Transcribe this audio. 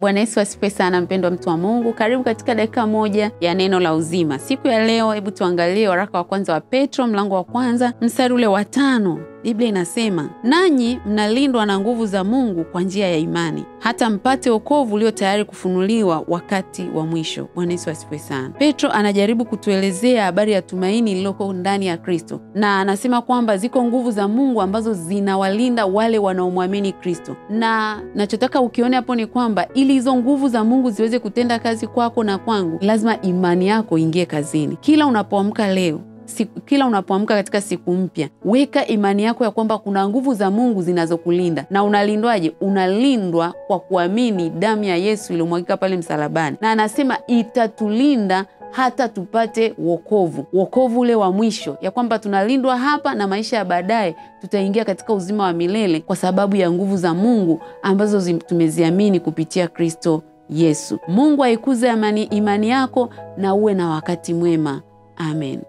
Bwana Yesu asifiwe sana mpendwa mtu wa Mungu. Karibu katika dakika moja ya neno la uzima. Siku ya leo hebu tuangalie waraka wa kwanza wa Petro mlango wa kwanza mstari ule wa 5. Biblia inasema, nanyi mnalindwa na nguvu za Mungu kwa njia ya imani, hata mpate wokovu ulio tayari kufunuliwa wakati wa mwisho. Bwana Yesu asifiwe sana. Petro anajaribu kutuelezea habari ya tumaini lililoko ndani ya Kristo, na anasema kwamba ziko nguvu za Mungu ambazo zinawalinda wale wanaomwamini Kristo. Na nachotaka ukione hapo ni kwamba ili hizo nguvu za Mungu ziweze kutenda kazi kwako na kwangu, lazima imani yako ingie kazini. Kila unapoamka leo, kila unapoamka katika siku mpya, weka imani yako ya kwamba kuna nguvu za Mungu zinazokulinda. Na unalindwaje? Unalindwa kwa kuamini damu ya Yesu iliyomwagika pale msalabani, na anasema itatulinda hata tupate wokovu. Wokovu ule wa mwisho, ya kwamba tunalindwa hapa na maisha ya baadaye tutaingia katika uzima wa milele kwa sababu ya nguvu za Mungu ambazo tumeziamini kupitia Kristo Yesu. Mungu aikuze imani yako na uwe na wakati mwema. Amen.